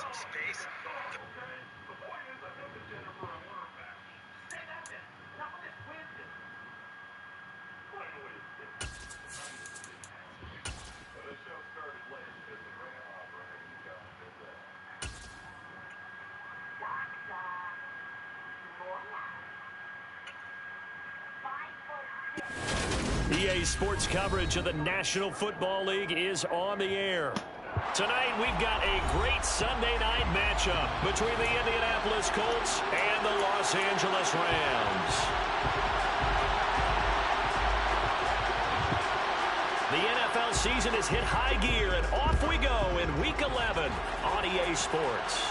some space. EA Sports coverage of the National Football League is on the air. Tonight, we've got a great Sunday night matchup between the Indianapolis Colts and the Los Angeles Rams. The NFL season has hit high gear, and off we go in Week 11 on EA Sports.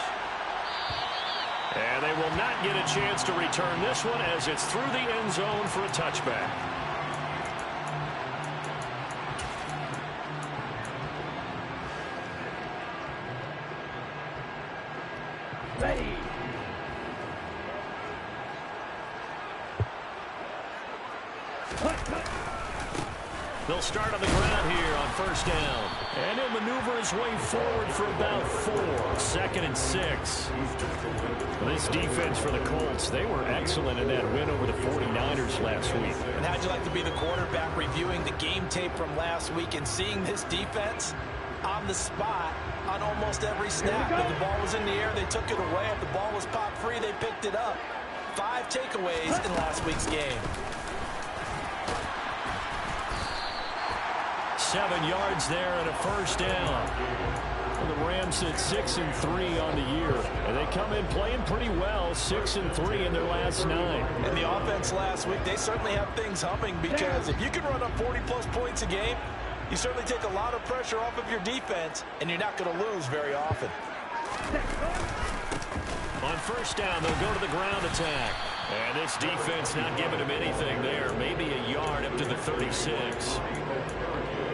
And they will not get a chance to return this one as it's through the end zone for a touchback. Ready. They'll start on the ground here on first down. And he'll maneuver his way forward for about 4. 2nd and 6. This defense for the Colts, they were excellent in that win over the 49ers last week. And how'd you like to be the quarterback reviewing the game tape from last week and seeing this defense on the spot on almost every snap? If the ball was in the air, they took it away. If the ball was popped free, they picked it up. 5 takeaways in last week's game. 7 yards there and a first down. Well, the Rams sit 6-3 on the year, and they come in playing pretty well, 6-3 in their last 9. And the offense last week, they certainly have things humming, because if you can run up 40-plus points a game, you certainly take a lot of pressure off of your defense, and you're not going to lose very often. On first down, they'll go to the ground attack. And this defense not giving him anything there. Maybe a yard up to the 36.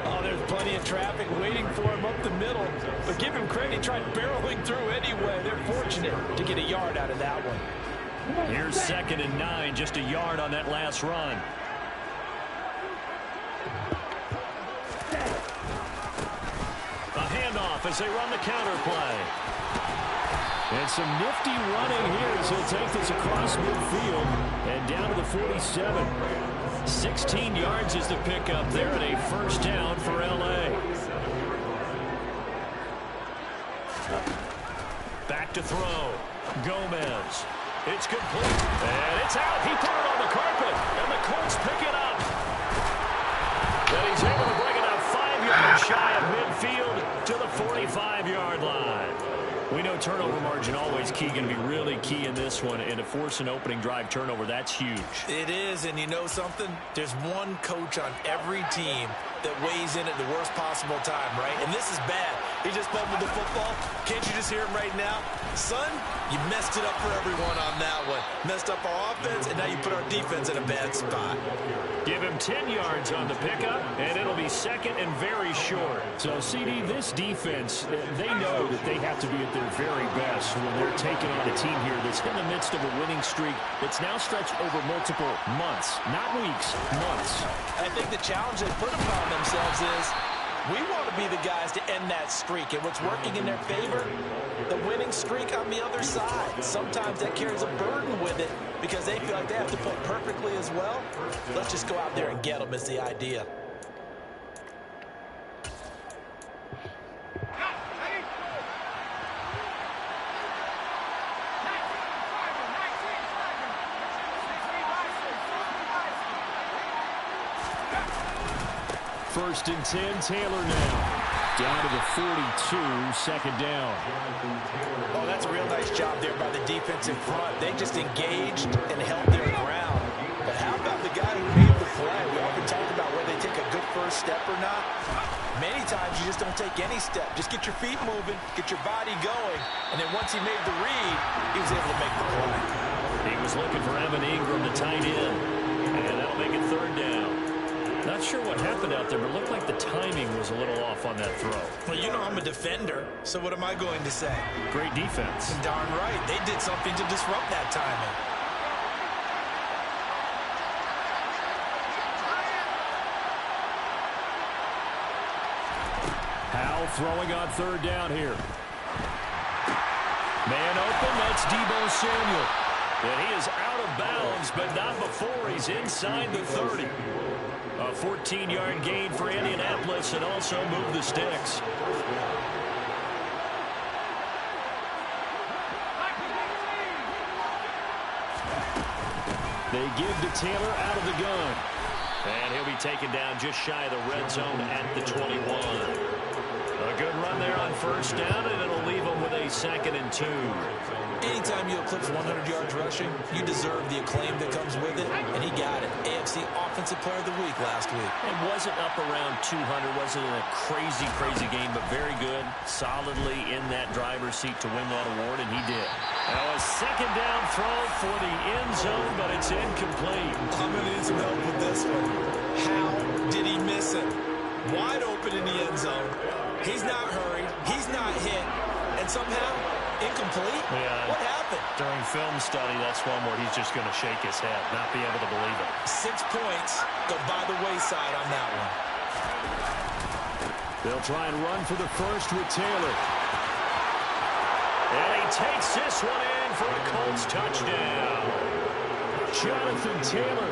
Oh, there's plenty of traffic waiting for him up the middle. But give him credit, he tried barreling through anyway. They're fortunate to get a yard out of that one. Here's 2nd and 9, just a yard on that last run. A handoff as they run the counter play. And some nifty running here as he'll take this across midfield and down to the 47. 16 yards is the pickup there, and a first down for L.A. Back to throw. Gomez. It's complete. And it's out. He put it on the carpet, and the Colts pick it up. And he's able to bring it up 5 yards shy of midfield to the 45-yard line. We know turnover margin always key, going to be really key in this one, and to force an opening drive turnover, that's huge. It is, and you know something? There's one coach on every team that weighs in at the worst possible time, right? And this is bad. He just fumbled the football. Can't you just hear him right now? Son, you messed it up for everyone on that one. Messed up our offense, and now you put our defense in a bad spot. Give him 10 yards on the pickup, and it'll be 2nd and very short. So, CD, this defense, they know that they have to be at their very best when they're taking on a team here that's in the midst of a winning streak that's now stretched over multiple months, not weeks, months. I think the challenge they put upon themselves is we want to be the guys to end that streak, and what's working in their favor, the winning streak on the other side. Sometimes that carries a burden with it because they feel like they have to play perfectly as well. Let's just go out there and get them is the idea. First and 10, Taylor now. Down to the 42, 2nd down. Oh, that's a real nice job there by the defense in front. They just engaged and held their ground. But how about the guy who made the play? We often talk about whether they take a good first step or not. Many times you just don't take any step. Just get your feet moving, get your body going, and then once he made the read, he was able to make the play. He was looking for Evan Ingram, the tight end, and that'll make it 3rd down. Not sure what happened out there, but it looked like the timing was a little off on that throw. Well, you know I'm a defender, so what am I going to say? Great defense. Darn right. They did something to disrupt that timing. Howell throwing on 3rd down here. It's Deebo Samuel. And he is out of bounds, but not before he's inside the 30. A 14-yard gain for Indianapolis and also moved the sticks. They give to Taylor out of the gun. And he'll be taken down just shy of the red zone at the 21. A good run there on first down, and it'll leave them with a 2nd and 2. Anytime you eclipse 100 yards rushing, you deserve the acclaim that comes with it, and he got it. AFC Offensive Player of the Week last week. It wasn't up around 200, wasn't a crazy, crazy game, but very good, solidly in that driver's seat to win that award, and he did. Now a 2nd down throw for the end zone, but it's incomplete. I'm going to need some help with this one. How did he miss it? Wide open in the end zone. He's not hurried. He's not hit. And somehow, incomplete? Yeah. What happened? During film study, that's one where he's just going to shake his head, not be able to believe it. 6 points go by the wayside on that one. They'll try and run for the first with Taylor. And he takes this one in for a Colts touchdown. Jonathan Taylor,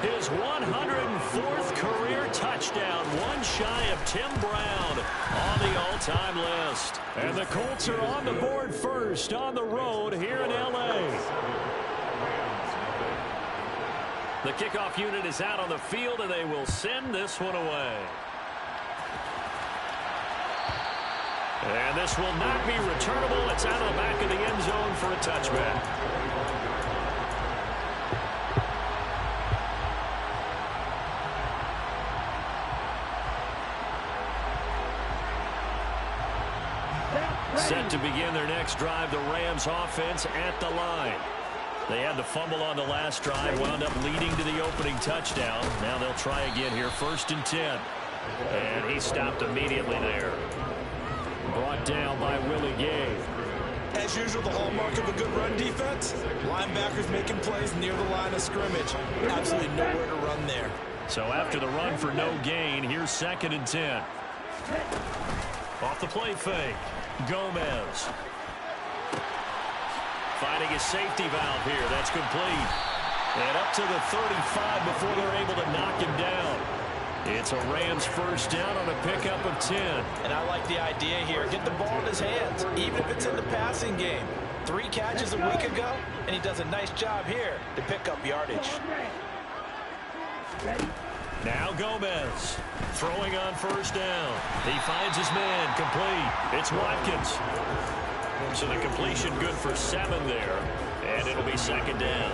his 104th career touchdown, one shy of Tim Brown on the all-time list. And the Colts are on the board first on the road here in L.A. The kickoff unit is out on the field, and they will send this one away. And this will not be returnable. It's out of the back of the end zone for a touchback. Set to begin their next drive, the Rams offense at the line. They had the fumble on the last drive, wound up leading to the opening touchdown. Now they'll try again here, 1st and 10. And he stopped immediately there. Brought down by Willie Gay. As usual, the hallmark of a good run defense, linebackers making plays near the line of scrimmage. Absolutely nowhere to run there. So after the run for no gain, here's 2nd and 10. Off the play fake. Gomez. Finding his safety valve here. That's complete. And up to the 35 before they're able to knock him down. It's a Rams first down on a pickup of 10. And I like the idea here. Get the ball in his hands, even if it's in the passing game. 3 catches a week ago, and he does a nice job here to pick up yardage. Now Gomez throwing on first down. He finds his man, complete. It's Watkins. So the completion good for 7 there, and it'll be 2nd down.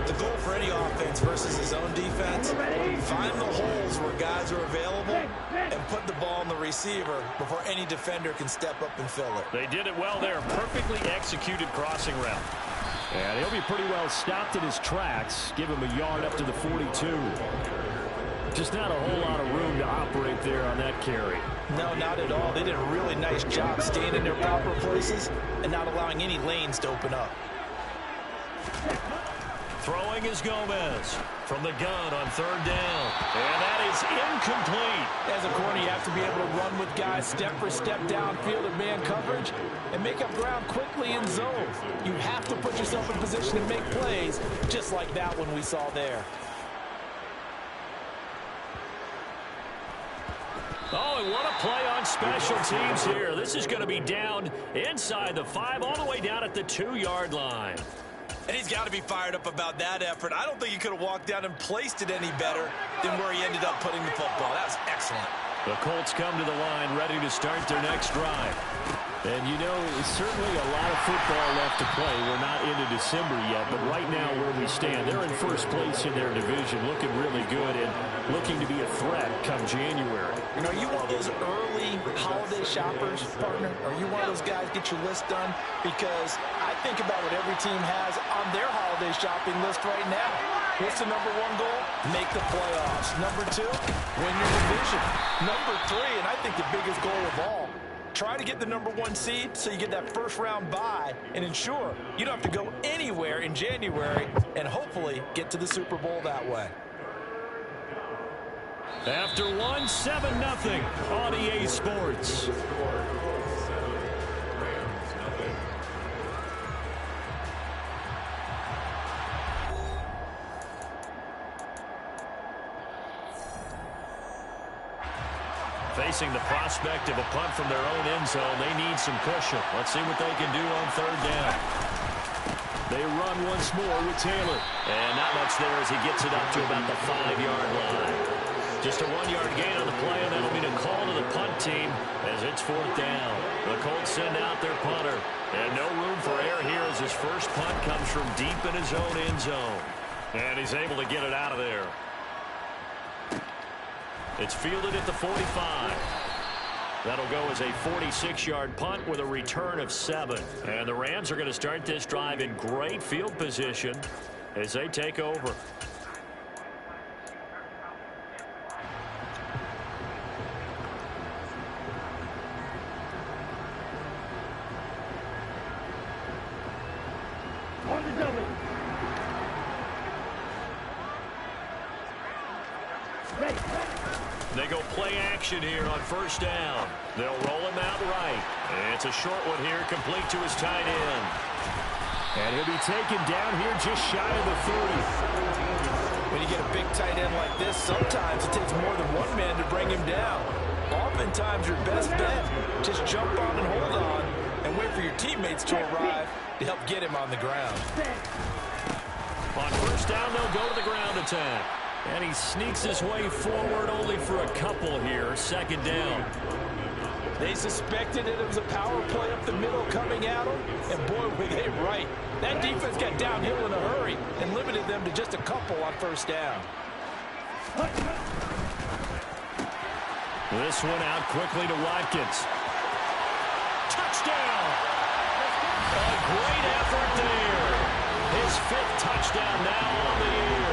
The goal for any offense versus his own defense, find the holes where guys are available and put the ball on the receiver before any defender can step up and fill it. They did it well there. Perfectly executed crossing route. And he'll be pretty well stopped in his tracks. Give him a yard up to the 42. Just not a whole lot of room to operate there on that carry. No, not at all. They did a really nice job staying in their proper places and not allowing any lanes to open up. Throwing is Gomez from the gun on 3rd down. And that is incomplete. As a corner, you have to be able to run with guys step for step downfield in man coverage and make up ground quickly in zone. You have to put yourself in position to make plays just like that one we saw there. Oh, and what a play on special teams here. This is going to be down inside the 5, all the way down at the 2-yard line. And he's got to be fired up about that effort. I don't think he could have walked down and placed it any better than where he ended up putting the football. That was excellent. The Colts come to the line ready to start their next drive. And, you know, certainly a lot of football left to play. We're not into December yet, but right now where we stand, they're in first place in their division, looking really good and looking to be a threat come January. You know, you one of those early holiday shoppers, partner? Are you one of those guys get your list done? Because I think about what every team has on their holiday shopping list right now. What's the number 1 goal? Make the playoffs. Number 2, win your division. Number 3, and I think the biggest goal of all, try to get the number 1 seed so you get that first-round bye and ensure you don't have to go anywhere in January and hopefully get to the Super Bowl that way. After 1, 7-0 on EA Sports. Facing the prospect of a punt from their own end zone, they need some cushion. Let's see what they can do on third down. They run once more with Taylor. And not much there as he gets it up to about the 5-yard line. Just a 1-yard gain on the play, and that'll be a call to the punt team as it's fourth down. The Colts send out their punter. And no room for error here as his first punt comes from deep in his own end zone. And he's able to get it out of there. It's fielded at the 45. That'll go as a 46-yard punt with a return of 7. And the Rams are going to start this drive in great field position as they take over. They go play action here on first down. They'll roll him out right. And it's a short one here, complete to his tight end. And he'll be taken down here just shy of the 30. When you get a big tight end like this, sometimes it takes more than one man to bring him down. Oftentimes your best bet, just jump on and hold on and wait for your teammates to arrive to help get him on the ground. On first down, they'll go to the ground attack. And he sneaks his way forward only for a couple here. Second down. They suspected it was a power play up the middle coming at them. And boy, were they right. That defense got downhill in a hurry and limited them to just a couple on first down. This one out quickly to Watkins. Touchdown! A great effort there. His 5th touchdown now on the year.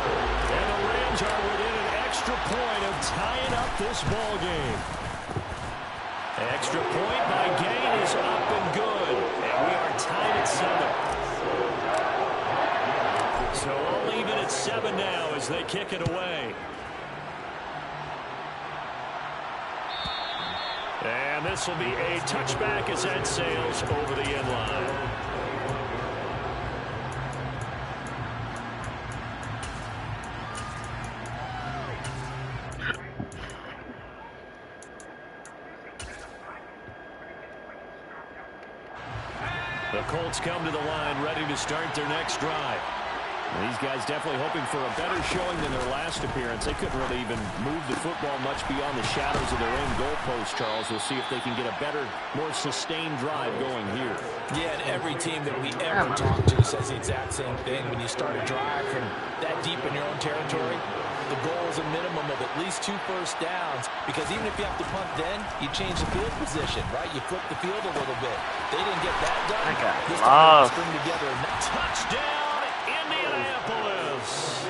And the Rams are within an extra point of tying up this ball game. Extra point by Gain is up and good. And we are tied at 7. So all even at 7 now as they kick it away. And this will be a touchback as that sails over the end line. The Colts come to the line ready to start their next drive. These guys definitely hoping for a better showing than their last appearance. They couldn't really even move the football much beyond the shadows of their own goalpost, Charles. We'll see if they can get a better, more sustained drive going here. Yeah, and every team that we ever talk to says the exact same thing. When you start a drive from that deep in your own territory, the goal is a minimum of at least 2 first downs, because even if you have to punt then, you change the field position, right? You flip the field a little bit. They didn't get that done. This time they string together a touchdown, Indianapolis.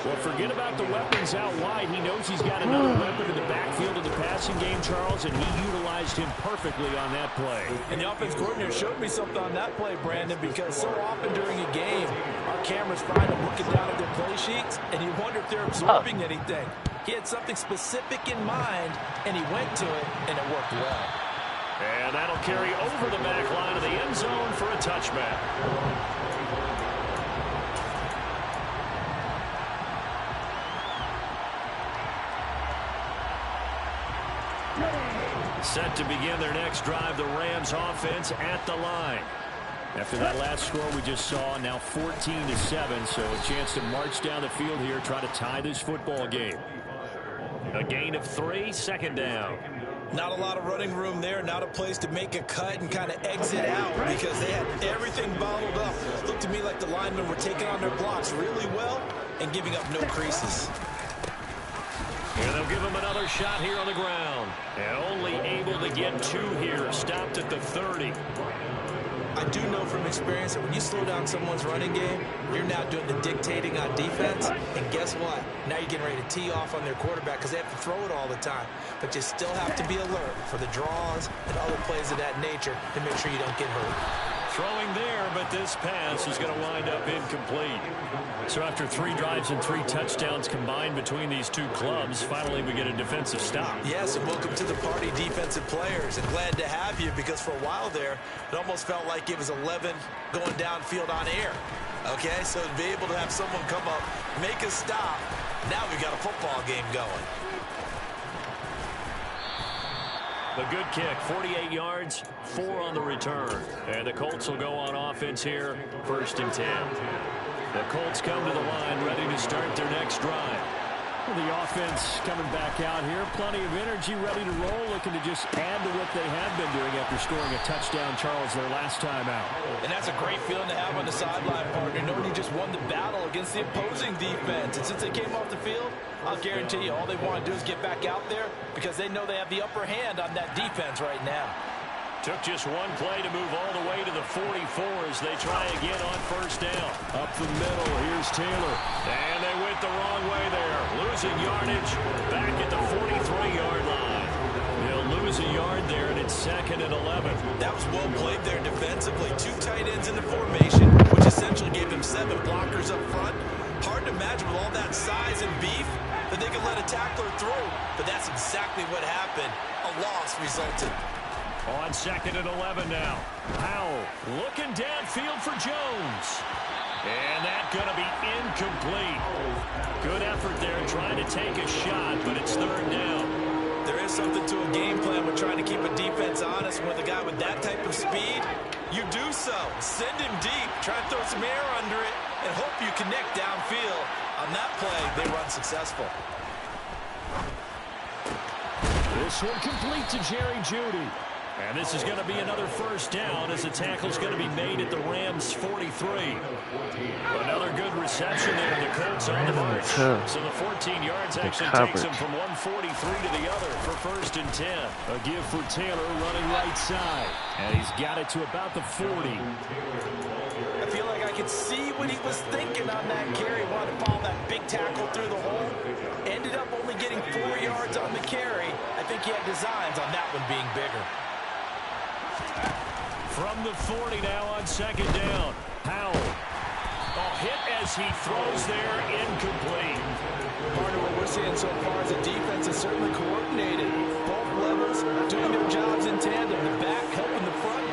Well, forget about the weapons out wide. He knows he's got another weapon in the backfield of the passing game, Charles, and he utilized him perfectly on that play. And the offense coordinator showed me something on that play, Brandon, because so often during a game, our cameras find them looking down at their play sheets, and you wonder if they're absorbing anything. He had something specific in mind, and he went to it, and it worked well. And that'll carry over the back line of the end zone for a touchback. Set to begin their next drive, the Rams offense at the line. After that last score we just saw, now 14-7, so a chance to march down the field here, try to tie this football game. A gain of 3, second down. Not a lot of running room there, not a place to make a cut and kind of exit out because they had everything bottled up. It looked to me like the linemen were taking on their blocks really well and giving up no creases. And they'll give him another shot here on the ground. And only able to get 2 here, stopped at the 30. I do know from experience that when you slow down someone's running game, you're now doing the dictating on defense. And guess what? Now you're getting ready to tee off on their quarterback because they have to throw it all the time. But you still have to be alert for the draws and other plays of that nature to make sure you don't get hurt. Throwing there, but this pass is going to wind up incomplete. So after 3 drives and 3 touchdowns combined between these two clubs, finally we get a defensive stop. Yes, and welcome to the party, defensive players. And glad to have you because for a while there, it almost felt like it was 11 going downfield on air. Okay, so to be able to have someone come up, make a stop, now we've got a football game going. A good kick, 48 yards, 4 on the return. And the Colts will go on offense here, 1st and 10. The Colts come to the line, ready to start their next drive. Well, the offense coming back out here. Plenty of energy, ready to roll, looking to just add to what they have been doing after scoring a touchdown, Charles, their last time out. And that's a great feeling to have on the sideline, partner, knowing you just won the battle against the opposing defense. And since they came off the field, I'll guarantee you all they want to do is get back out there because they know they have the upper hand on that defense right now. Took just one play to move all the way to the 44 as they try again on 1st down. Up the middle, here's Taylor. And they went the wrong way there. Losing yardage back at the 43-yard line. They'll lose a yard there, and it's 2nd and 11. That was well played there defensively. 2 tight ends in the formation, which essentially gave them 7 blockers up front. Hard to imagine with all that size and beef that they could let a tackler through. But that's exactly what happened. A loss resulted. On 2nd and 11 now. Powell looking downfield for Jones. And that's going to be incomplete. Good effort there trying to take a shot, but it's 3rd down. There is something to a game plan with trying to keep a defense honest. With a guy with that type of speed, you do so. Send him deep, try to throw some air under it, and hope you connect downfield. On that play, they run successful. This one complete to Jerry Jeudy. And this is going to be another 1st down as the tackle's going to be made at the Rams' 43. Another good reception there. The Colts on the march. So the 14 yards actually takes him from 143 to the other for 1st and 10. A give for Taylor running right side. And he's got it to about the 40. I feel like I could see what he was thinking on that carry. Wanted to follow that big tackle through the hole. Ended up only getting 4 yards on the carry. I think he had designs on that one being bigger. From the 40 now on 2nd down. Powell. A hit as he throws there, incomplete. Part of what we're seeing so far is the defense is certainly coordinated. Both levels doing their jobs in tandem. The back helping the front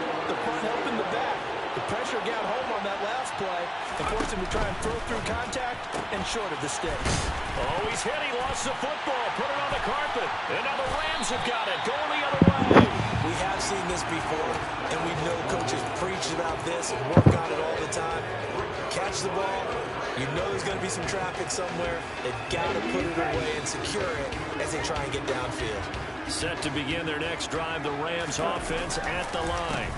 helping the back. The pressure got home on that last play and forced him to try and throw through contact and short of the sticks. Oh, he's hit. He lost the football. Put it on the carpet. And now the Rams have got it. Going the other way. We have seen this before, and we know coaches preach about this and work on it all the time. Catch the ball. You know there's going to be some traffic somewhere. They've got to put it away and secure it as they try and get downfield. Set to begin their next drive, the Rams offense at the line.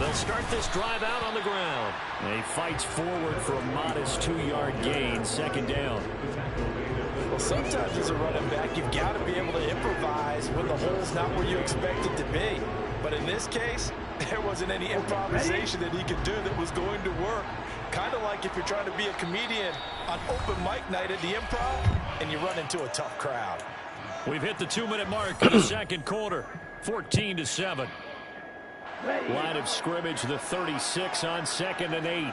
They'll start this drive out on the ground. And he fights forward for a modest 2-yard gain, 2nd down. Well, sometimes as a running back, you've got to be able to improvise when the hole's not where you expect it to be. But in this case, there wasn't any improvisation that he could do that was going to work. Kind of like if you're trying to be a comedian on open mic night at the Improv and you run into a tough crowd. We've hit the 2-minute mark in the 2nd quarter, 14-7. Line of scrimmage, the 36 on 2nd and 8.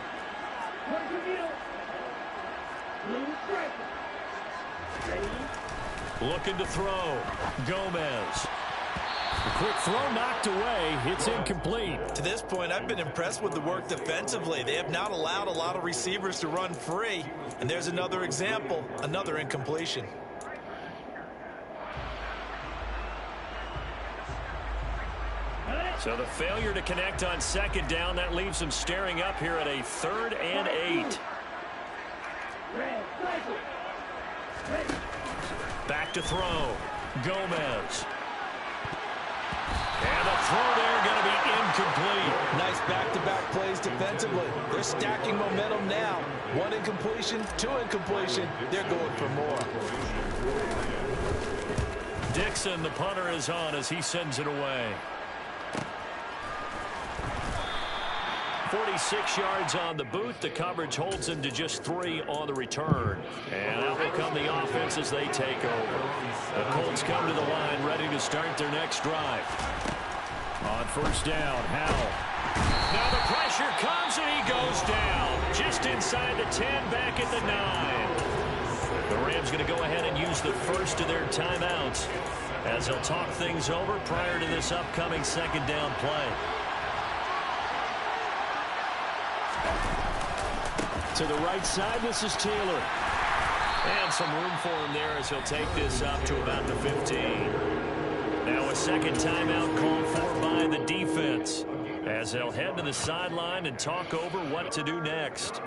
Looking to throw. Gomez. The quick throw knocked away. It's incomplete. To this point, I've been impressed with the work defensively. They have not allowed a lot of receivers to run free. And there's another example, another incompletion. So the failure to connect on 2nd down, that leaves them staring up here at a 3rd and 8. Back to throw. Gomez. And the throw there going to be incomplete. Nice back-to-back plays defensively. They're stacking momentum now. 1 incompletion, 2 incompletion. They're going for more. Dixon, the punter, is on as he sends it away. 46 yards on the boot. The coverage holds him to just 3 on the return. And out will come the offense as they take over. The Colts come to the line ready to start their next drive. On 1st down, Howell. Now the pressure comes and he goes down. Just inside the 10, back at the 9. The Rams going to go ahead and use the first of their timeouts as they'll talk things over prior to this upcoming 2nd down play. To the right side, this is Taylor. And some room for him there as he'll take this up to about the 15. Now a second timeout called for by the defense, as they'll head to the sideline and talk over what to do next.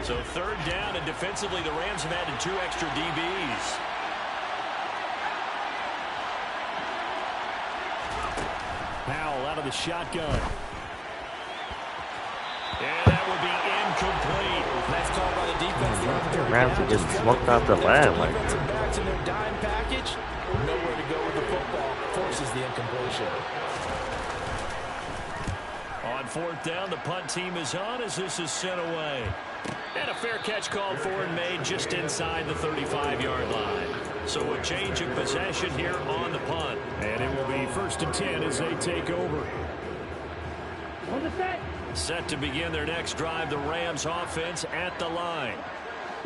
So third down, and defensively the Rams have added 2 extra DBs. Powell out of the shotgun. And that will be incomplete. Nice call by the defense. The Rams are just smoked out the lamb. Like, defensive backs in their dime package. Nowhere to go with the football. Forces the incompletion. On fourth down, the punt team is on as this is sent away. And a fair catch called for and made just inside the 35-yard line. So a change of possession here on the punt. And it will be 1st and 10 as they take over. Set to begin their next drive, the Rams offense at the line.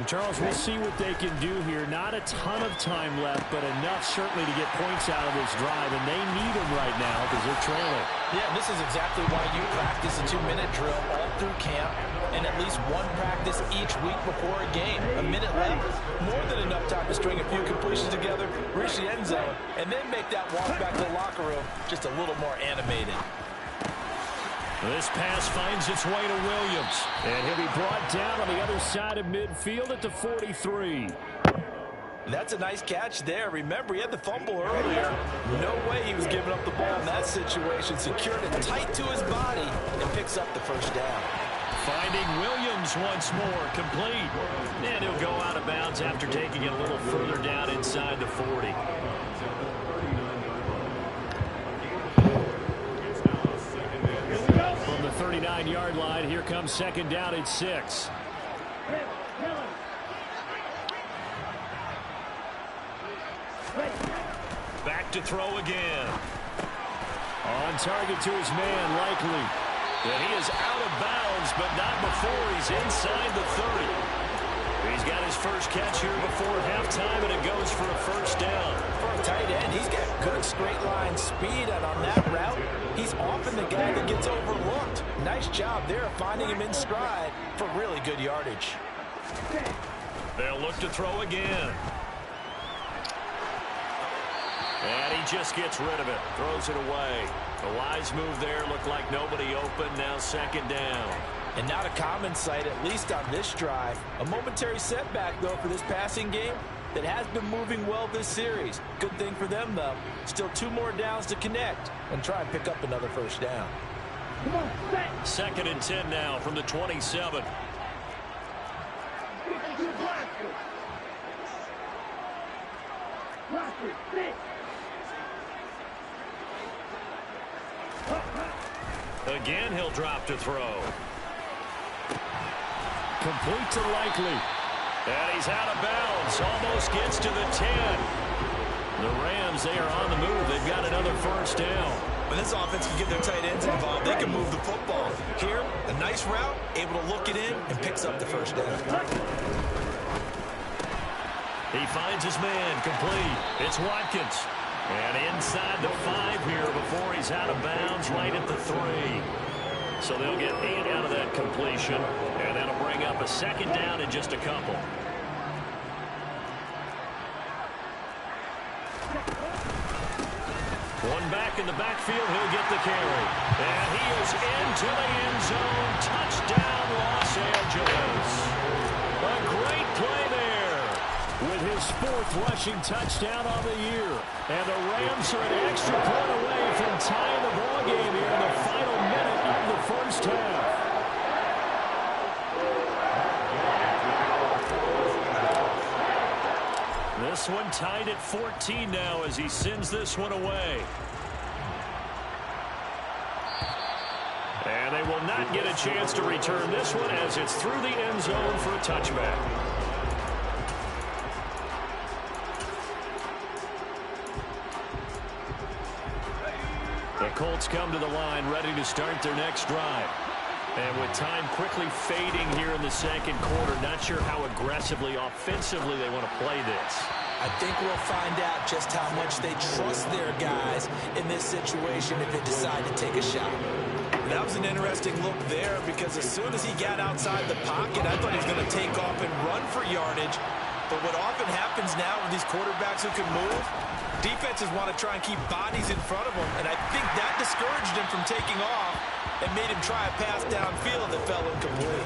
Charles, we'll see what they can do here. Not a ton of time left, but enough certainly to get points out of this drive, and they need them right now because they're trailing. Yeah, this is exactly why you practice a 2-minute drill all through camp and at least one practice each week before a game. A minute left, more than enough time to string a few completions together, reach the end zone, and then make that walk back to the locker room just a little more animated. This pass finds its way to Williams. And he'll be brought down on the other side of midfield at the 43. That's a nice catch there. Remember, he had the fumble earlier. No way he was giving up the ball in that situation. Secured it tight to his body and picks up the first down. Finding Williams once more, complete. And he'll go out of bounds after taking it a little further down inside the 40. From the 39-yard line, here comes 2nd down at 6. Back to throw again. On target to his man, Likely. And he is out of bounds, but not before he's inside the 30. He's got his first catch here before halftime, and it goes for a first down. For a tight end, he's got good straight line speed, and on that route, he's often the guy that gets overlooked. Nice job there of finding him in stride for really good yardage. They'll look to throw again. And he just gets rid of it, throws it away. A wise move there, looked like nobody open, now 2nd down. And not a common sight, at least on this drive. A momentary setback, though, for this passing game that has been moving well this series. Good thing for them, though. Still 2 more downs to connect and try and pick up another first down. 2nd and 10 now from the 27. Again, he'll drop to throw. Complete to Likely. And he's out of bounds. Almost gets to the 10. The Rams, they are on the move. They've got another first down. When this offense can get their tight ends involved, they can move the football. Here, a nice route, able to look it in, and picks up the first down. He finds his man, complete. It's Watkins. And inside the 5 here before he's out of bounds, right at the 3. So they'll get 8 out of that completion, and that'll bring up a 2nd down in just a couple. One back in the backfield, he'll get the carry. And he is into the end zone. Touchdown, Los Angeles. A great play there. With his 4th rushing touchdown on the year. And the Rams are an extra point away from tying the ball game here in the final minute of the first half. This one tied at 14 now as he sends this one away. And they will not get a chance to return this one as it's through the end zone for a touchback. The Colts come to the line ready to start their next drive. And with time quickly fading here in the 2nd quarter, not sure how aggressively, offensively they want to play this. I think we'll find out just how much they trust their guys in this situation if they decide to take a shot. That was an interesting look there because as soon as he got outside the pocket, I thought he was going to take off and run for yardage. But what often happens now with these quarterbacks who can move, defenses want to try and keep bodies in front of them, and I think that discouraged him from taking off and made him try a pass downfield that fell incomplete.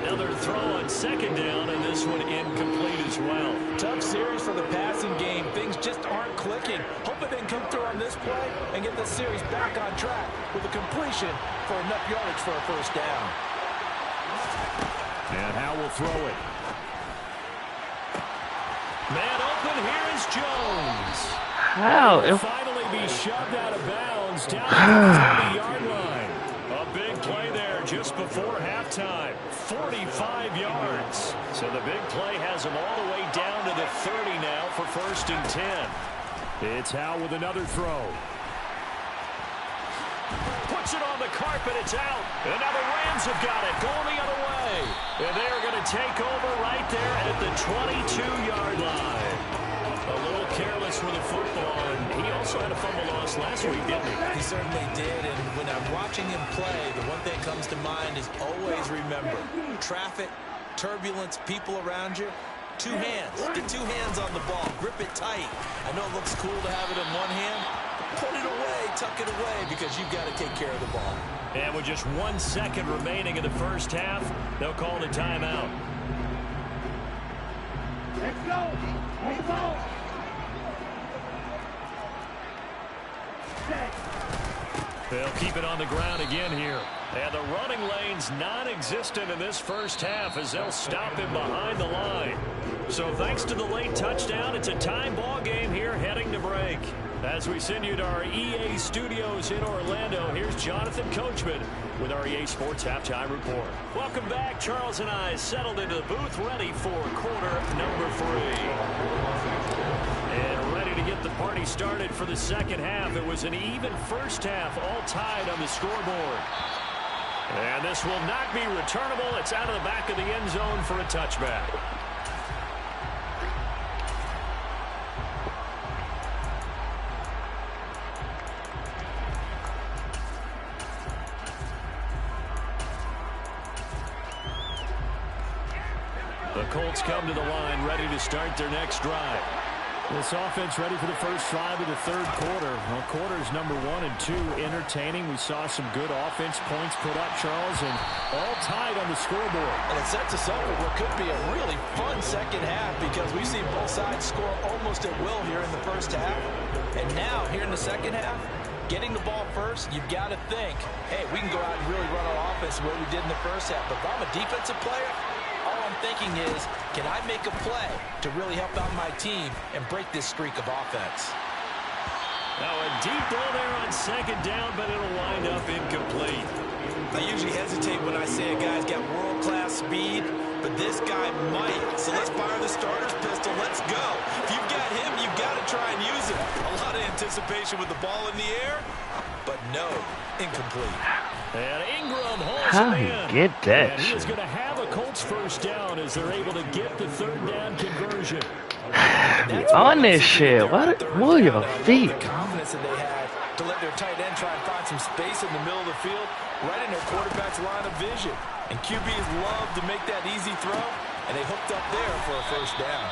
Another throw on second down, and this one incomplete as well. Tough series for the passing game. Things just aren't clicking. Hoping they can come through on this play and get the series back on track with a completion for enough yardage for a first down. And Howe will throw it. Man open, here is Jones. How? He'll finally be shoved out of bounds down to the 30-yard line. A big play there just before halftime. 45 yards. So the big play has him all the way down to the 30 now for 1st and 10. It's Howe with another throw. Puts it on the carpet, it's out. And now the Rams have got it, going the other way. And they're going to take over right there at the 22-yard line. A little careless with the football, and he also had a fumble loss last week, didn't he? He certainly did, and when I'm watching him play, the one thing that comes to mind is always remember, traffic, turbulence, people around you, two hands. Get two hands on the ball. Grip it tight. I know it looks cool to have it in one hand. Put it away, tuck it away, because you've got to take care of the ball. And with just 1 second remaining in the first half, they'll call it a timeout. Let's go. Let's go. They'll keep it on the ground again here. And the running lane's non-existent in this first half as they'll stop him behind the line. So thanks to the late touchdown, it's a time ball game here heading to break. As we send you to our EA studios in Orlando, here's Jonathan Coachman with our EA Sports Halftime Report. Welcome back. Charles and I settled into the booth ready for quarter number 3. And ready to get the party started for the second half. It was an even first half, all tied on the scoreboard. And this will not be returnable. It's out of the back of the end zone for a touchback. The Colts come to the line, ready to start their next drive. This offense ready for the first drive of the third quarter. Well, quarters number 1 and 2 entertaining. We saw some good offense points put up, Charles, and all tied on the scoreboard. And it sets us up for what could be a really fun second half because we've seen both sides score almost at will here in the first half. And now, here in the second half, getting the ball first, you've got to think, hey, we can go out and really run our offense the way we did in the first half. But if I'm a defensive player, all I'm thinking is, can I make a play to really help out my team and break this streak of offense? Now a deep ball there on second down, but it'll wind up incomplete. I usually hesitate when I say a guy's got world-class speed, but this guy might. So let's fire the starter's pistol. Let's go. If you've got him, you've got to try and use it. A lot of anticipation with the ball in the air, but no, incomplete. And Ingram holds How it he in. get that And he is shit? going to have a Colts first down as they're able to get the third down conversion. On this shit. What? Move your feet. The confidence that they had to let their tight end try and find some space in the middle of the field, right in their quarterback's line of vision. And QBs love to make that easy throw, and they hooked up there for a first down.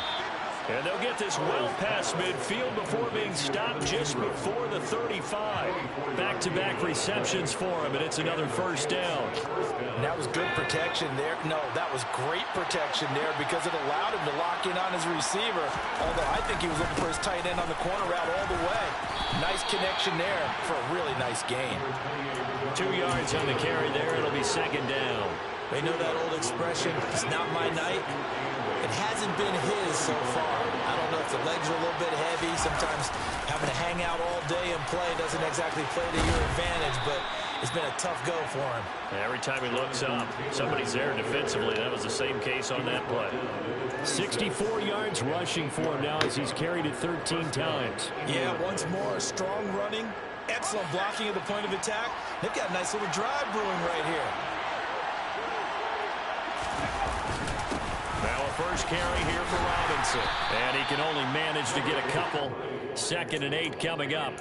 And they'll get this well past midfield before being stopped just before the 35. Back-to-back receptions for him, and it's another first down. And that was good protection there. No, that was great protection there because it allowed him to lock in on his receiver, although I think he was looking for his tight end on the corner route all the way. Nice connection there for a really nice gain. 2 yards on the carry there. It'll be second down. They know that old expression, it's not my night. It hasn't been his so far. I don't know if the legs are a little bit heavy. Sometimes having to hang out all day and play doesn't exactly play to your advantage, but it's been a tough go for him. Every time he looks up, somebody's there defensively. That was the same case on that play. 64 yards rushing for him now as he's carried it 13 times. Yeah, once more, strong running, excellent blocking at the point of attack. They've got a nice little drive brewing right here. Now a first carry here for Robinson. And he can only manage to get a couple. 2nd and 8 coming up.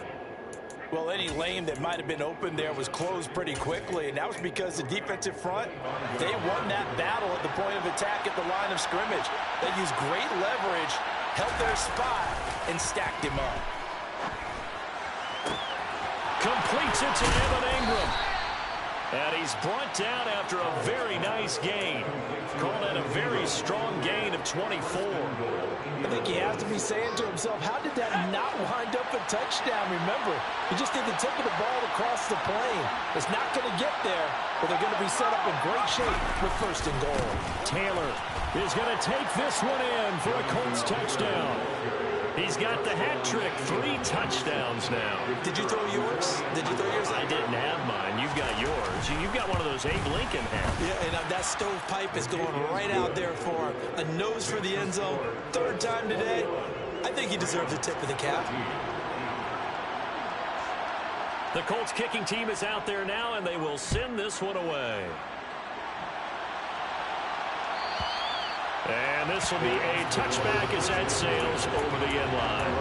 Well, any lane that might have been open there was closed pretty quickly, and that was because the defensive front, they won that battle at the point of attack at the line of scrimmage. They used great leverage, held their spot, and stacked him up. Completes it to Evan Ingram. And he's brought down after a very nice gain. Called it a very strong gain of 24. I think he has to be saying to himself, how did that not wind up a touchdown? Remember, he just did the tip of the ball across the plane. It's not going to get there, but they're going to be set up in great shape with 1st and goal. Taylor is going to take this one in for a Colts touchdown. He's got the hat trick, 3 touchdowns now. Did you throw yours? Did you throw yours? I didn't have mine. You've got yours. You've got one of those Abe Lincoln hats. Yeah, and that stovepipe is going right out there for a nose for the end zone. 3rd time today. I think he deserves a tip of the cap. The Colts kicking team is out there now, and they will send this one away. And this will be a touchback as that sails over the end line.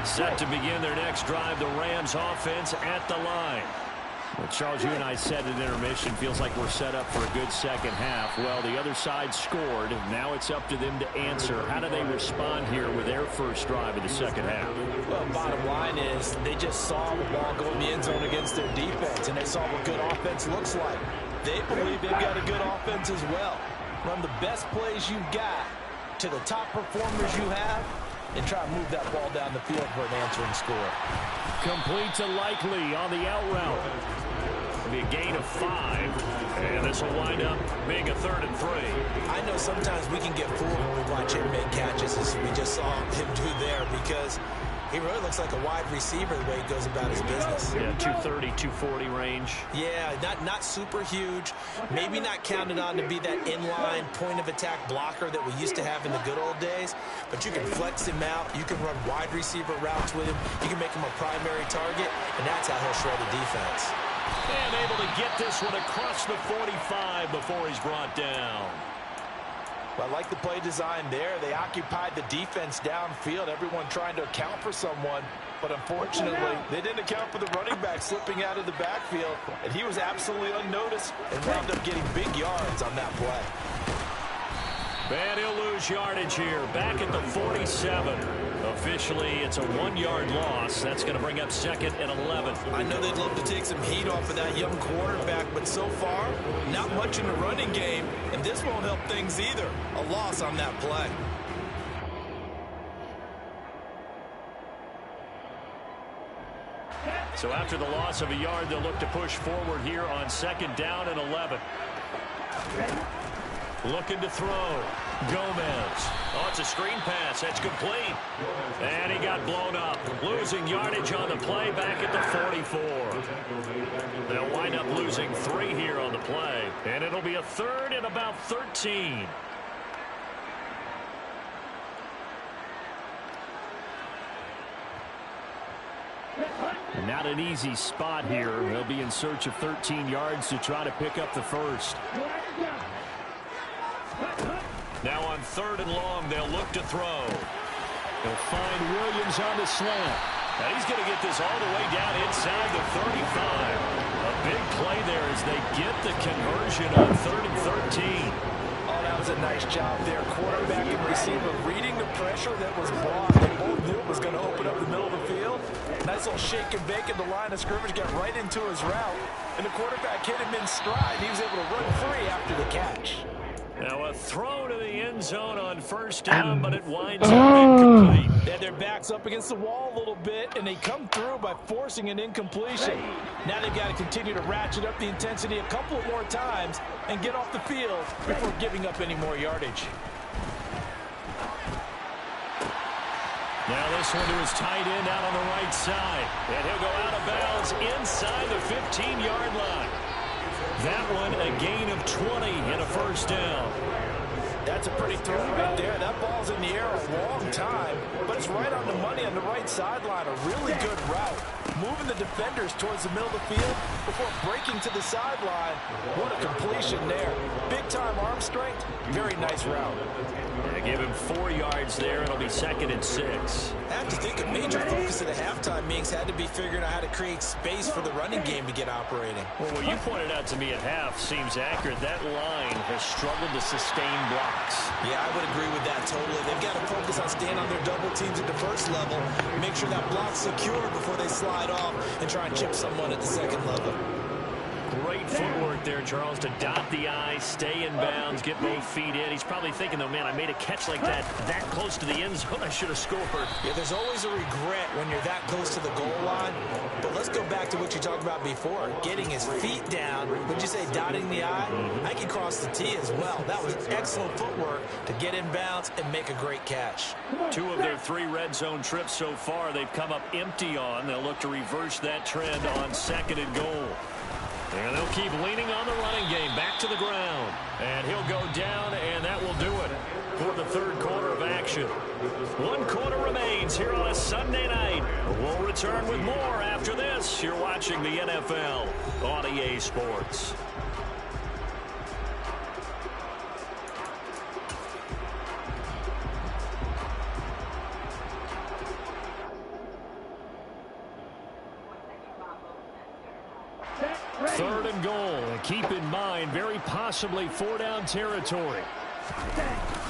Set to begin their next drive, the Rams offense at the line. Well, Charles, you and I said at intermission, feels like we're set up for a good second half. Well, the other side scored. Now it's up to them to answer. How do they respond here with their first drive of the second half? Well, bottom line is they just saw the ball go in the end zone against their defense, and they saw what good offense looks like. They believe they've got a good offense as well. Run the best plays you've got to the top performers you have, and try to move that ball down the field for an answering score. Complete to Likely on the out route. It'll be a gain of 5, and this will wind up being a 3rd and 3. I know sometimes we can get fooled when we watch him make catches, as we just saw him do there, because he really looks like a wide receiver the way he goes about his business. Yeah, 230, 240 range. Yeah, not super huge. Maybe not counted on to be that inline point-of-attack blocker that we used to have in the good old days. But you can flex him out. You can run wide receiver routes with him. You can make him a primary target, and that's how he'll shred the defense. And able to get this one across the 45 before he's brought down. I like the play design there. They occupied the defense downfield, everyone trying to account for someone. But unfortunately, they didn't account for the running back slipping out of the backfield. And he was absolutely unnoticed and wound up getting big yards on that play. And he'll lose yardage here. Back at the 47. Officially, it's a 1-yard loss. That's going to bring up 2nd and 11. I know they'd love to take some heat off of that young quarterback, but so far, not much in the running game, and this won't help things either. A loss on that play. So after the loss of a yard, they'll look to push forward here on 2nd down and 11. Looking to throw. Gomez. Oh, it's a screen pass. That's complete. And he got blown up. Losing yardage on the play back at the 44. They'll wind up losing 3 here on the play. And it'll be a 3rd and about 13. Not an easy spot here. They'll be in search of 13 yards to try to pick up the first. Now on 3rd and long, they'll look to throw. They'll find Williams on the slant. And he's going to get this all the way down inside the 35. A big play there as they get the conversion on 3rd and 13. Oh, that was a nice job there. Quarterback and receiver reading the pressure that was brought. They both knew it was going to open up the middle of the field. Nice little shake and bake at the line of scrimmage, got right into his route. And the quarterback hit him in stride. He was able to run free after the catch. Now a throw to the end zone on 1st down, but it winds up incomplete. They had their backs up against the wall a little bit, and they come through by forcing an incompletion. Now they've got to continue to ratchet up the intensity a couple of more times and get off the field before giving up any more yardage. Now this one to his tight end out on the right side. And he'll go out of bounds inside the 15-yard line. That one a gain of 20 and a 1st down. That's a pretty throw right there. That ball's in the air a long time, but it's right on the money on the right sideline. A really good route. moving the defenders towards the middle of the field before breaking to the sideline. What a completion there. Big-time arm strength. Very nice route. Yeah, give him 4 yards there. It'll be 2nd and 6. I have to think a major focus of the halftime meetings had to be figuring out how to create space for the running game to get operating. Well, what you pointed out to me at half seems accurate. That line has struggled to sustain blocks. Yeah, I would agree with that totally. They've got to focus on staying on their double teams at the first level, make sure that block's secure before they slide off and try and chip someone at the second level. Great footwork there, Charles, to dot the I, stay in bounds, get both feet in. He's probably thinking, though, man, I made a catch like that close to the end zone. I should have scored. Yeah, there's always a regret when you're that close to the goal line. But let's go back to what you talked about before, getting his feet down. Would you say dotting the I? I can cross the T as well. That was excellent footwork to get in bounds and make a great catch. 2 of their 3 red zone trips so far they've come up empty on. They'll look to reverse that trend on 2nd and goal. And they'll keep leaning on the running game. Back to the ground. And he'll go down, and that will do it for the 3rd quarter of action. 1 quarter remains here on a Sunday night. We'll return with more after this. You're watching the NFL on EA Sports. Third and goal, and keep in mind, very possibly 4-down territory.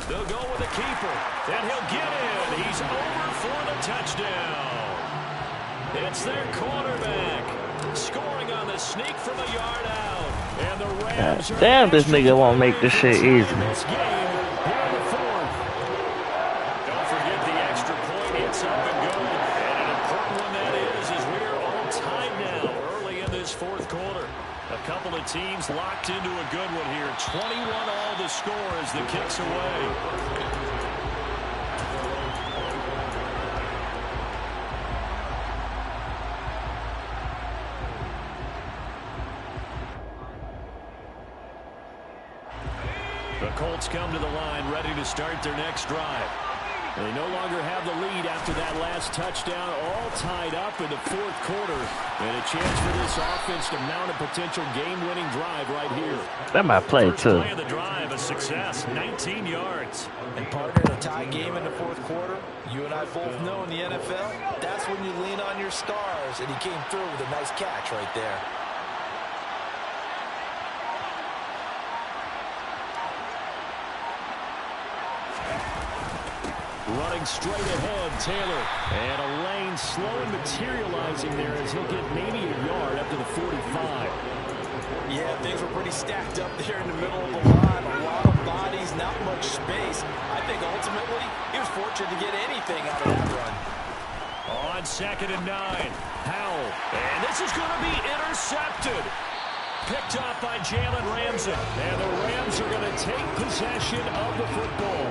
They'll go with the keeper, and he'll get in. He's over for the touchdown. It's their quarterback scoring on the sneak from a yard out. And the Rams damn, this nigga won't make this shit easy. This game here in the 4th. Don't forget the extra point. It's up and good. And an important one that is, as we're all tied now early in this 4th quarter. A couple of teams locked into a good one here. 21-all the score as the kick's away. The Colts come to the line ready to start their next drive. They no longer have the lead after that last touchdown, all tied up in the 4th quarter. And a chance for this offense to mount a potential game-winning drive right here. That might play, First too. play of the drive, a success, 19 yards. And partner, in a tie game in the 4th quarter, you and I both know in the NFL, that's when you lean on your stars. And he came through with a nice catch right there. Running straight ahead, Taylor. And a lane slow and materializing there as he'll get maybe a yard up to the 45. Yeah, things were pretty stacked up there in the middle of the line. A lot of bodies, not much space. I think ultimately he was fortunate to get anything out of that run. On 2nd and 9, Howell. And this is going to be intercepted. Picked up by Jalen Ramsey. And the Rams are going to take possession of the football.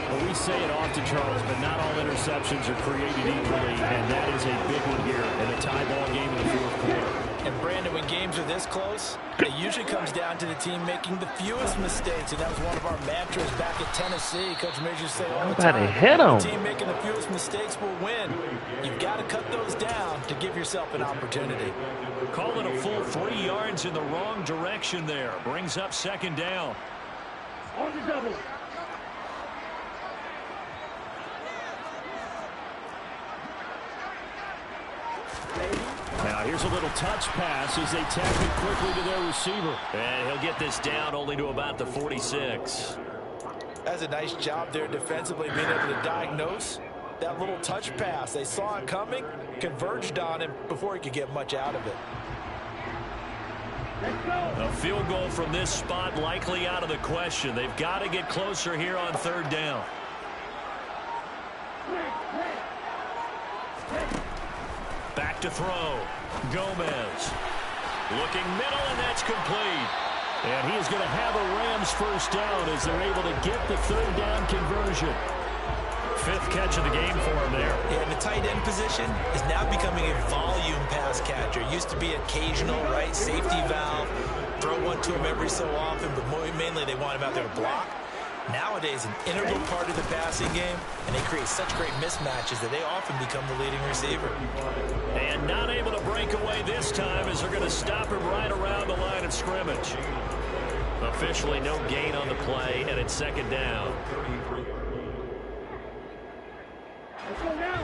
Well, we say it often, Charles, but not all interceptions are created equally, and that is a big one here in a tie ball game in the 4th quarter. And Brandon, when games are this close, it usually comes down to the team making the fewest mistakes, and that was one of our mantras back at Tennessee. Coach Major say all the time, the team making the fewest mistakes will win. You've got to cut those down to give yourself an opportunity. Call it a full 3 yards in the wrong direction there. Brings up 2nd down. On the double. Now here's a little touch pass as they tap it quickly to their receiver. And he'll get this down only to about the 46. That's a nice job there defensively, being able to diagnose that little touch pass. They saw it coming, converged on him before he could get much out of it. A field goal from this spot likely out of the question. They've got to get closer here on 3rd down. Back to throw. Gomez. Looking middle, and that's complete. And he is going to have a Rams first down as they're able to get the 3rd down conversion. 5th catch of the game for him there. And the tight end position is now becoming a volume pass catcher. Used to be occasional, right, safety valve. Throw one to him every so often, but mainly they want him out there to block. Nowadays, an integral part of the passing game, and they create such great mismatches that they often become the leading receiver. And not able to break away this time as they're going to stop him right around the line of scrimmage. Officially no gain on the play, and it's second down. Let's go now.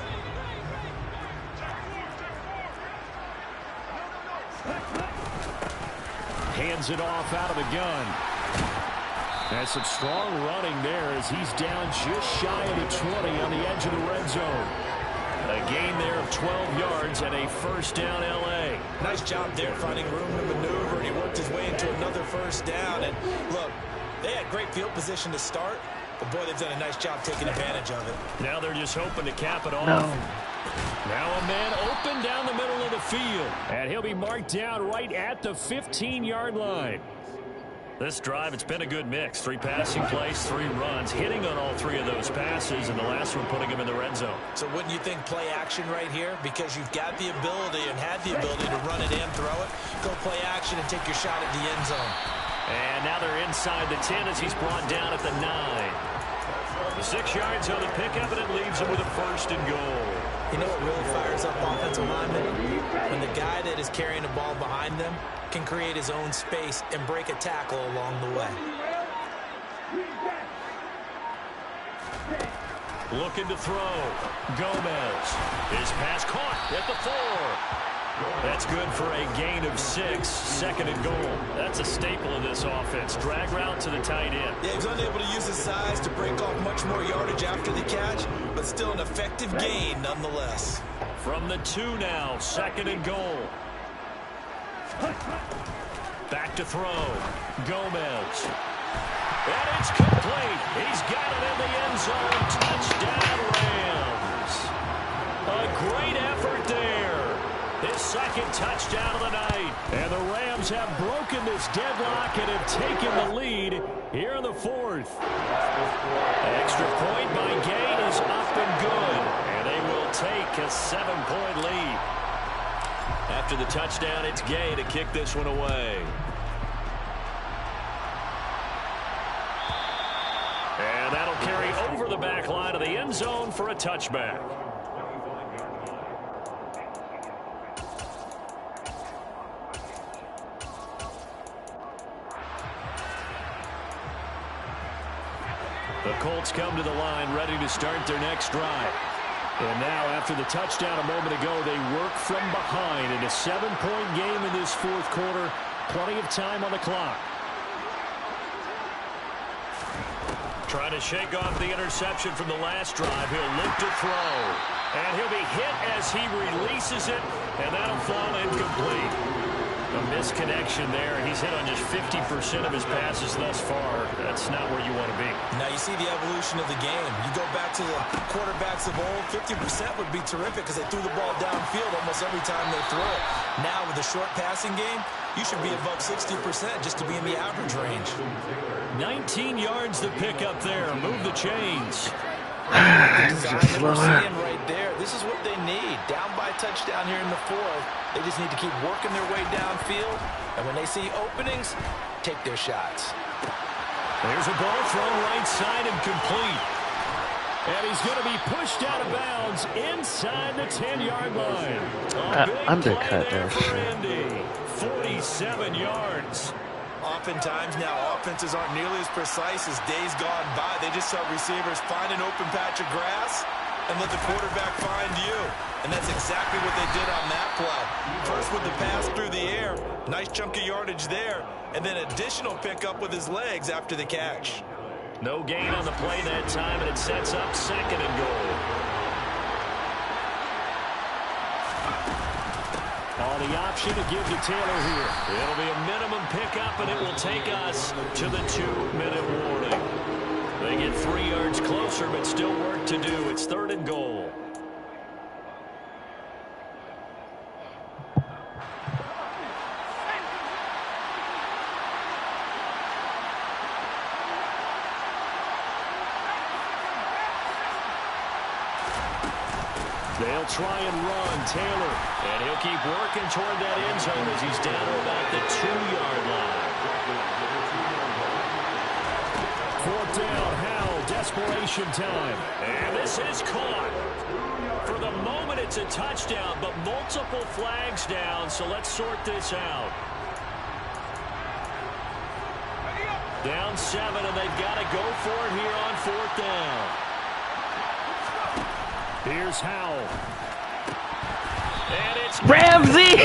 Hands it off out of the gun. That's some strong running there as he's down just shy of the 20 on the edge of the red zone. A gain there of 12 yards and a first down L.A. Nice job there finding room to maneuver, and he worked his way into another first down. And look, they had great field position to start, but boy, they've done a nice job taking advantage of it. Now they're just hoping to cap it off. Now a man open down the middle of the field. And he'll be marked down right at the 15-yard line. This drive, it's been a good mix. 3 passing plays, 3 runs, hitting on all 3 of those passes, and the last one putting him in the red zone. So wouldn't you think play action right here? Because you've got the ability and had the ability to run it and throw it. Go play action and take your shot at the end zone. And now they're inside the 10 as he's brought down at the 9. 6 yards on the pickup, and it leaves him with a first and goal. You know what really fires up offensive linemen? When the guy that is carrying the ball behind them can create his own space and break a tackle along the way. Looking to throw. Gomez. His pass caught at the 4. That's good for a gain of 6. Second and goal. That's a staple of this offense. Drag route to the tight end. Yeah, he's unable to use his size to break off much more yardage after the catch, but still an effective gain nonetheless. From the 2 now. Second and goal. Back to throw. Gomez. And it's complete. He's got it in the end zone. Touchdown, Rams. A great effort there. His second touchdown of the night. And the Rams have broken this deadlock and have taken the lead here in the 4th. Extra point by Gay is up and good. And they will take a 7-point lead. After the touchdown, it's Gay to kick this one away. And that'll carry over the back line of the end zone for a touchback. The Colts come to the line ready to start their next drive. And now, after the touchdown a moment ago, they work from behind in a 7-point game in this 4th quarter. Plenty of time on the clock. Trying to shake off the interception from the last drive. He'll look to throw. And he'll be hit as he releases it. And that'll fall incomplete. A misconnection there. He's hit on just 50% of his passes thus far. That's not where you want to be. Now you see the evolution of the game. You go back to the quarterbacks of old, 50% would be terrific because they threw the ball downfield almost every time they throw it. Now with the short passing game, you should be above 60% just to be in the average range. 19 yards to pick up there. Move the chains. Design that we're seeing right there. This is what they need. Down by a touchdown here in the 4th. They just need to keep working their way downfield. And when they see openings, take their shots. There's a ball thrown right side and complete. And he's going to be pushed out of bounds inside the 10-yard line. Undercut that shit. 47 yards. Oftentimes now offenses aren't nearly as precise as days gone by. They just saw receivers find an open patch of grass and let the quarterback find you. And that's exactly what they did on that play. First with the pass through the air, nice chunk of yardage there, and then additional pickup with his legs after the catch. No gain on the play that time, and it sets up second and goal. The option to give to Taylor here. It'll be a minimum pickup, and it will take us to the 2-minute warning. They get 3 yards closer, but still work to do. It's 3rd and goal. They'll try and run Taylor. And he'll keep working toward that end zone as he's down to about the 2-yard line. 4th down, desperation time. And this is caught. For the moment, it's a touchdown, but multiple flags down, so let's sort this out. Down 7, and they've got to go for it here on 4th down. Here's Howell. And it's Ramsey!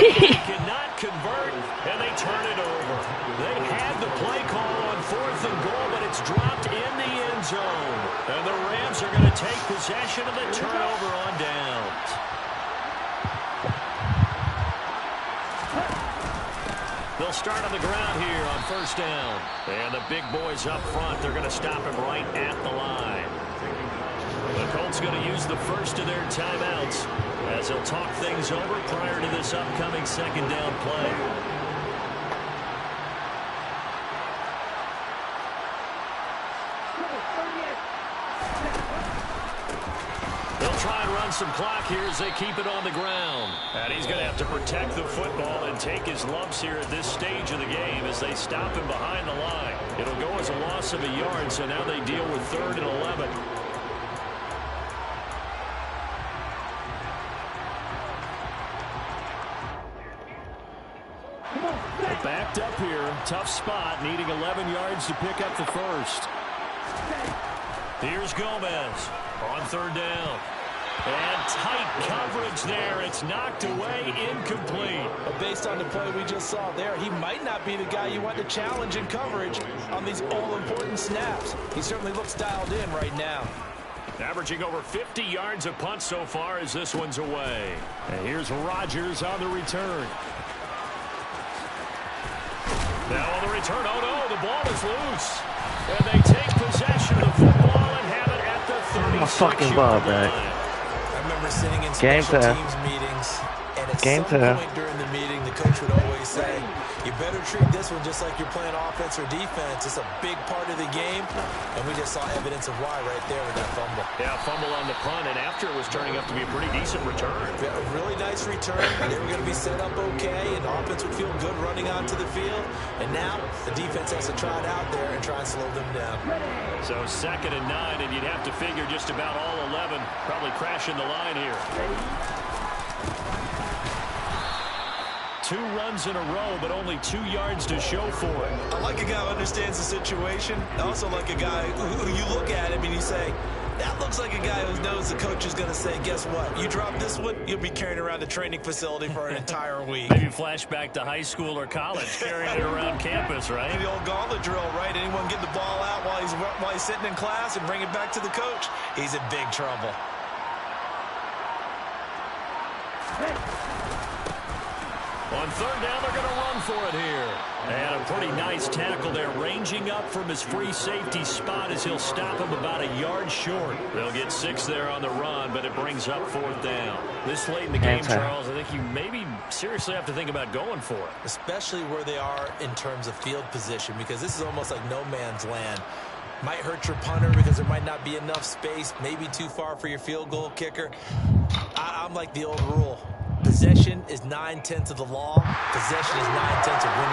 cannot convert, and they turn it over. They had the play call on 4th and goal, but it's dropped in the end zone. And the Rams are going to take possession of the turnover on downs. They'll start on the ground here on 1st down. And the big boys up front, they're going to stop him right at the line. The Colts going to use the first of their timeouts as they'll talk things over prior to this upcoming 2nd down play. They'll try and run some clock here as they keep it on the ground. And he's going to have to protect the football and take his lumps here at this stage of the game as they stop him behind the line. It'll go as a loss of a yard, so now they deal with 3rd and 11. Backed up here. Tough spot. Needing 11 yards to pick up the first. Here's Gomez on 3rd down. And tight coverage there. It's knocked away, incomplete. But based on the play we just saw there, he might not be the guy you want to challenge in coverage on these all-important snaps. He certainly looks dialed in right now. Averaging over 50 yards a punt so far as this one's away. And here's Rodgers on the return. Now on the return, oh no, the ball is loose. And they take possession of the football and have it at the 36-yard my fucking ball back. I remember sitting in Game special time. teams meetings, and at Game some time. point during the meeting, the coach would always say, you better treat this one just like you're playing offense or defense. It's a big part of the game, and we just saw evidence of why right there with that fumble. Yeah, fumble on the punt, and after it was turning up to be a pretty decent return. Yeah, a really nice return. They were going to be set up okay, and the offense would feel good running onto the field. And now the defense has to try it out there and try and slow them down. So 2nd and 9, and you'd have to figure just about all 11 probably crashing the line here. 2 runs in a row, but only 2 yards to show for it. I like a guy who understands the situation. I also like a guy who you look at him and you say, that looks like a guy who knows the coach is going to say, guess what? You drop this one, you'll be carrying around the training facility for an entire week. Maybe flashback to high school or college, carrying it around campus, right? The old gauntlet drill, right? Anyone get the ball out while he's sitting in class and bring it back to the coach, he's in big trouble. On 3rd down, they're going to run for it here. And a pretty nice tackle there, ranging up from his free safety spot as he'll stop him about a yard short. They'll get 6 there on the run, but it brings up 4th down. This late in the game, Charles, I think you maybe seriously have to think about going for it. Especially where they are in terms of field position, because this is almost like no man's land. Might hurt your punter because there might not be enough space, maybe too far for your field goal kicker. I'm like the old rule. Possession is 9/10 of the law. Possession is 9/10 of winning.